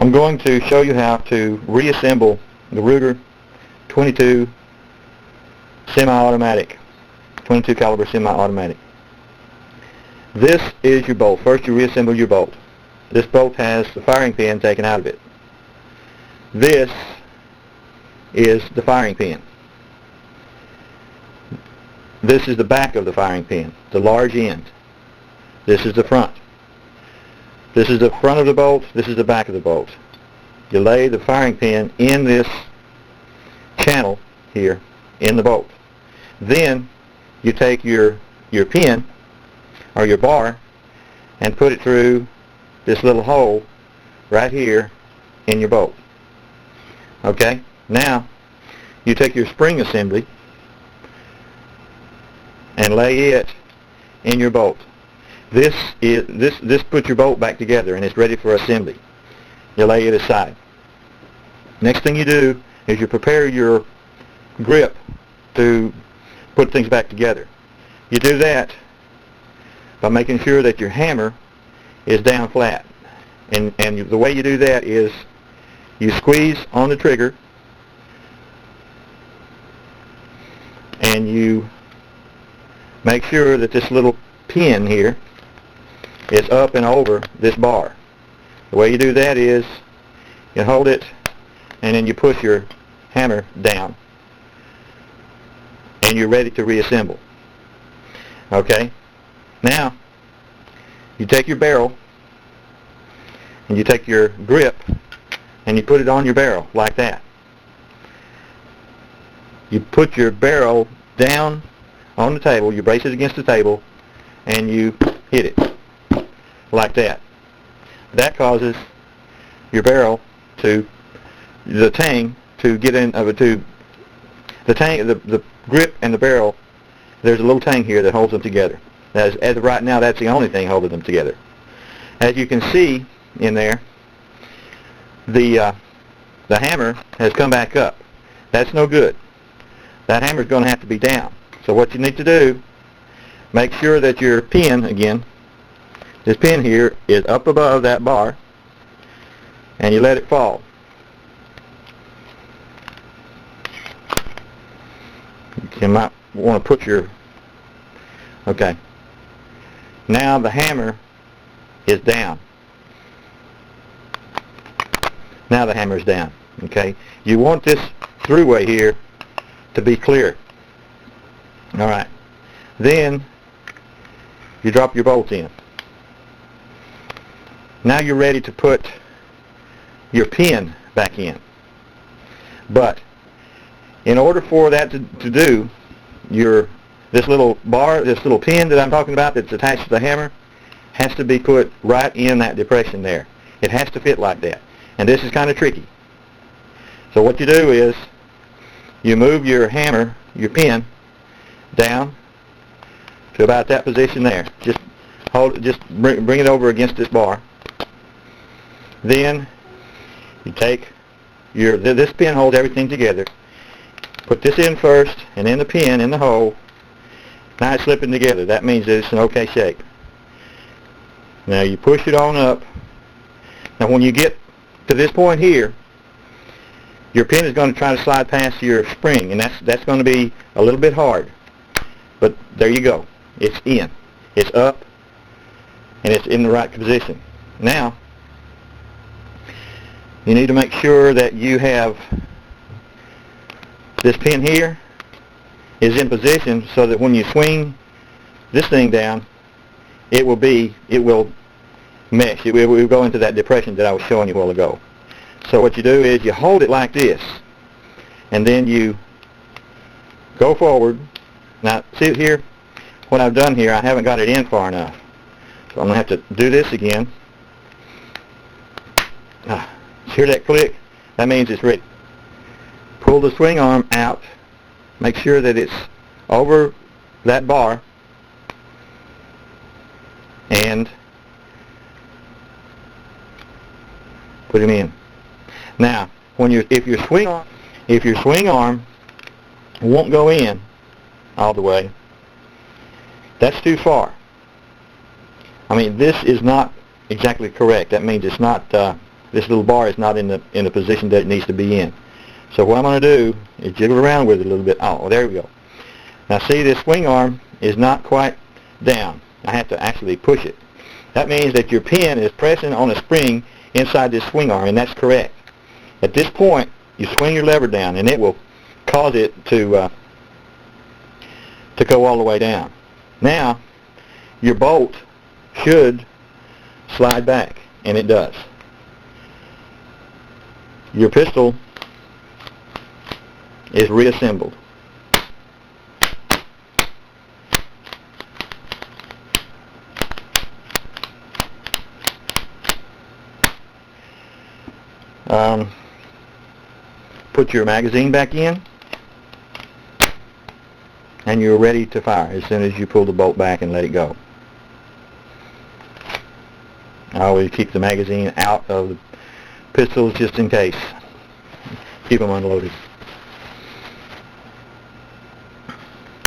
I'm going to show you how to reassemble the Ruger 22 semi-automatic, 22 caliber semi-automatic. This is your bolt. First you reassemble your bolt. This bolt has the firing pin taken out of it. This is the firing pin. This is the back of the firing pin, the large end. This is the front. This is the front of the bolt, this is the back of the bolt. You lay the firing pin in this channel here in the bolt. Then you take your pin or your bar and put it through this little hole right here in your bolt. Okay? Now you take your spring assembly and lay it in your bolt. This puts your bolt back together and it's ready for assembly. You lay it aside. Next thing you do is you prepare your grip to put things back together. You do that by making sure that your hammer is down flat. And the way you do that is you squeeze on the trigger and you make sure that this little pin here is up and over this bar. The way you do that is you hold it and then you push your hammer down and you're ready to reassemble. Okay? Now you take your barrel and you take your grip and you put it on your barrel like that. You put your barrel down on the table, you brace it against the table and you hit it like that. That causes your barrel to, the tang to get in, the grip and the barrel, there's a little tang here that holds them together. As of right now, that's the only thing holding them together. As you can see in there, the hammer has come back up. That's no good. That hammer's going to have to be down. So what you need to do, make sure that your pin, again, this pin here is up above that bar, and you let it fall. You might want to put your, okay. Now the hammer is down. Now the hammer is down, okay. You want this throughway here to be clear. Alright. Then you drop your bolt in. Now you're ready to put your pin back in. But in order for that to do, this little bar, this little pin that I'm talking about that's attached to the hammer has to be put right in that depression there. It has to fit like that. And this is kind of tricky. So what you do is you move your hammer, your pin, down to about that position there. Just hold it, just bring it over against this bar. Then you take this pin holds everything together. Put this in first, and then the pin in the hole. Now it's slipping together. That means that it's in okay shape. Now you push it on up. Now when you get to this point here, your pin is going to try to slide past your spring, and that's going to be a little bit hard. But there you go. It's in. It's up, and it's in the right position. Now you need to make sure that you have this pin here is in position so that when you swing this thing down, it will mesh. It will go into that depression that I was showing you a while ago. So what you do is you hold it like this, and then you go forward. Now see here, what I've done here, I haven't got it in far enough. So I'm going to have to do this again. Hear that click? That means it's ready. Pull the swing arm out. Make sure that it's over that bar, and put him in. Now, if your swing arm won't go in all the way, that's too far. I mean, this is not exactly correct. That means it's not this little bar is not in the position that it needs to be in. So what I'm going to do is jiggle around with it a little bit. Oh, there we go. Now see, this swing arm is not quite down. I have to actually push it. That means that your pin is pressing on a spring inside this swing arm, and that's correct. At this point, you swing your lever down, and it will cause it to go all the way down. Now, your bolt should slide back, and it does. Your pistol is reassembled. Put your magazine back in, and you're ready to fire as soon as you pull the bolt back and let it go. I always keep the magazine out of the pistols just in case. Keep them unloaded.